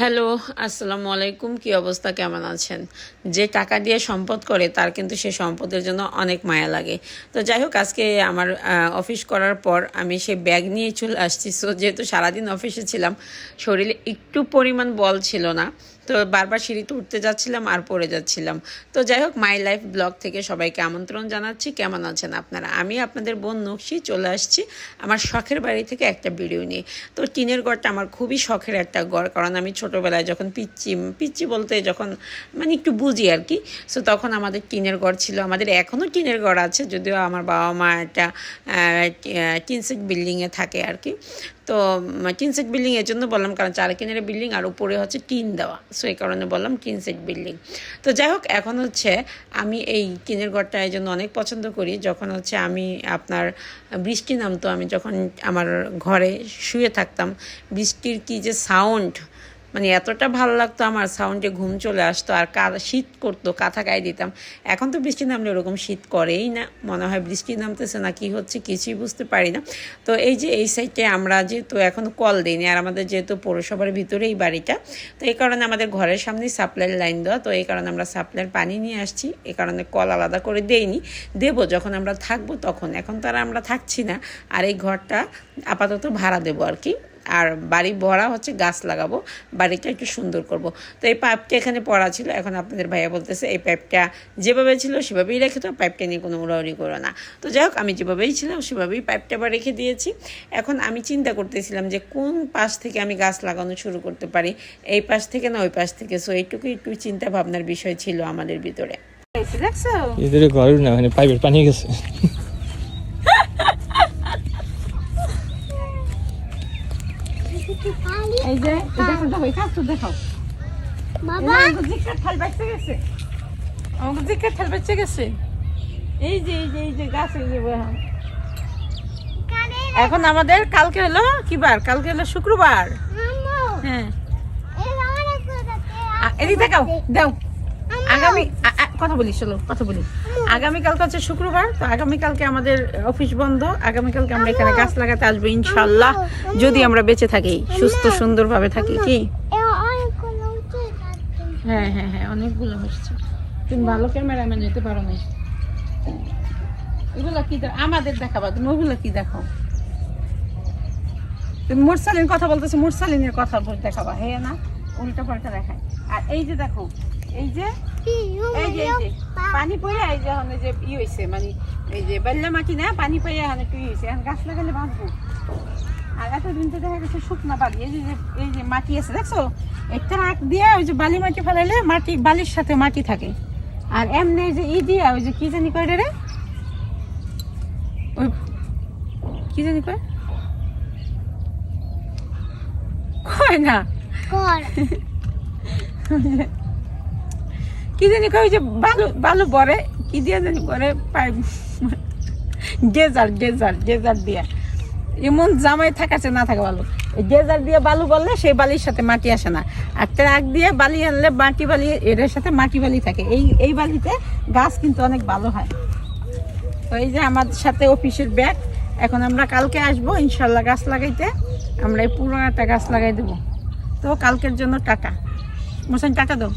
Hello, আসসালামু আলাইকুম। কি অবস্থা, কেমন আছেন? যে টাকা দিয়ে সম্পদ করে তার কিন্তু সে সম্পদের জন্য অনেক মায়া লাগে। তো যাই হোক, আজকে আমার অফিস করার পর আমি সেই ব্যাগ নিয়ে চলে আসছি। সো যেহেতু সারাদিন অফিসে ছিলাম, শরীরে একটু পরিমাণ বল ছিল না, তো বারবার সিঁড়িতে উঠতে যাচ্ছিলাম আর পড়ে যাচ্ছিলাম। তো যাই হোক, মাই লাইফ ব্লগ থেকে সবাইকে আমন্ত্রণ জানাচ্ছি। কেমন আছেন আপনারা? আমি আপনাদের বোন নকশি চলে আসছি আমার শখের বাড়ি থেকে একটা ভিডিও নিয়ে। তো টিনের ঘরটা আমার খুবই শখের একটা ঘর, কারণ আমি ছোটোবেলায় যখন পিচ্চি বলতে যখন মানে একটু বুঝি আর কি, সো তখন আমাদের টিনের ঘর ছিল। আমাদের এখনও টিনের ঘর আছে, যদিও আমার বাবা মা একটা টিনসেট বিল্ডিংয়ে থাকে আর কি। তো টিনসেট বিল্ডিং এর জন্য বললাম, কারণ চারকিনের বিল্ডিং আর উপরে হচ্ছে টিন দেওয়া, সো এই কারণে বললাম টিনসেট বিল্ডিং। তো যাই হোক, এখন হচ্ছে আমি এই টিনের ঘরটা এই জন্য অনেক পছন্দ করি। যখন হচ্ছে আমি আপনার বৃষ্টি নামতো, আমি যখন আমার ঘরে শুয়ে থাকতাম, বৃষ্টির কি যে সাউন্ড, মানে এতটা ভালো লাগতো আমার, সাউন্ডে ঘুম চলে আসতো। আর শীত করতো, কাঁথা গায়ে দিতাম। এখন তো বৃষ্টি নামলে ওরকম শীত করেই না, মনে হয় বৃষ্টি নামতেছে না কি হচ্ছে কিছুই বুঝতে পারি না। তো এই যে এই সাইডে আমরা যেহেতু এখনও কল দিইনি, আর আমাদের যেহেতু পৌরসভার ভিতরে এই বাড়িটা, তো এই কারণে আমাদের ঘরের সামনেই সাপ্লাইয়ের লাইন দেওয়া, তো এই কারণে আমরা সাপ্লাইয়ের পানি নিয়ে আসছি। এই কারণে কল আলাদা করে দেইনি, দেবো যখন আমরা থাকবো তখন। এখন তো আর আমরা থাকছি না, আর এই ঘরটা আপাতত ভাড়া দেবো আর কি। আর বাড়ি ভরা হচ্ছে গাছ লাগাবো, বাড়িটা একটু সুন্দর করব। তো এই পাইপটা এখানে পড়া ছিল, এখন আপনাদের ভাইয়া বলতেছে এই পাইপটা যেভাবে ছিল সেভাবেই রেখে তো, পাইপটা নিয়ে কোনো উড়াউড়ি করো না। তো যাই হোক, আমি যেভাবেই ছিলাম সেভাবেই পাইপটা আবার রেখে দিয়েছি। এখন আমি চিন্তা করতেছিলাম যে কোন পাশ থেকে আমি গাছ লাগানো শুরু করতে পারি, এই পাশ থেকে না ওই পাশ থেকে। সো এইটুকু একটু চিন্তা ভাবনার বিষয় ছিল আমাদের ভিতরে। এদের ঘর না, মানে পাইপের পানি গেছে। এই যে দেখো দেখো, এই কাজটা দেখো বাবা, জিকার থাল বাইতে গেছে, আমাকে জিকার থাল বাইতে গেছে। এই যে এই যে এই যে গাছ, এই যে এখন আমাদের কালকে হলো কি বার? কালকে হলো শুক্রবার। হ্যাঁ, এদিকে দেখাও, দাও। আগামী কথা বলি, চলো কথা বলি। আগামীকালকে হচ্ছে শুক্রবার, তো আগামীকালকে আমাদের অফিস বন্ধ। আগামীকালকে আমরা এখানে গাছ লাগাতে আসবো ইনশাল্লাহ, যদি আমরা বেঁচে থাকি, সুস্থ সুন্দরভাবে থাকি। কি হ্যাঁ হ্যাঁ হ্যাঁ, অনেকগুলো হচ্ছে। তুমি ভালো ক্যামেরাম্যান নিতে পারো না। এগুলো কি আমাদের দেখাবা, তুমি ওগুলো কি দেখাও? তুমি মুরসালিন কথা বলতেছো, মুরসালিনের কথা দেখাবা। হ্যাঁ না, উল্টা পাল্টা দেখায়। আর এই যে দেখো, এই যে এই যে পানি পড়ে, এই যে এখন যে ই হয়েছে, মানে এই যে বাল্লা মাটি না, পানি পড়ে এখন একটু ই হয়েছে। এখন গাছ লাগালে বাঁচবো। আর এতদিন তো দেখা গেছে শুকনা বালি, এই যে মাটি আছে দেখছো, একটা আঁক দিয়ে ওই যে বালি মাটি ফেলাইলে মাটি বালির সাথে মাটি থাকে। আর এমনি যে ই দিয়া ওই যে কি জানি কয় রে, ওই কি জানি কয় কয় না কি জানি কয়, ওই যে বালু বালু বরে কি দিয়ে জানি করে, পাইপ ডেজার্ট ডেজার্ট ডেজার্ট দিয়া, এমন জামাই থাকাছে না থাকে ভালো। ডেজার্ট দিয়ে বালু বললে সেই বালির সাথে মাটি আসে না, আর ট্রাক দিয়ে বালি আনলে মাটি বালি এর সাথে মাটি বালি থাকে। এই বালিতে গাছ কিন্তু অনেক ভালো হয়। তো এই যে আমার সাথে অফিসের ব্যাগ, এখন আমরা কালকে আসবো ইনশাল্লাহ গাছ লাগাইতে। আমরা এই পুরো একটা গাছ লাগাই দেবো। তো কালকের জন্য টাটা। মোসাইন টাটা দাও।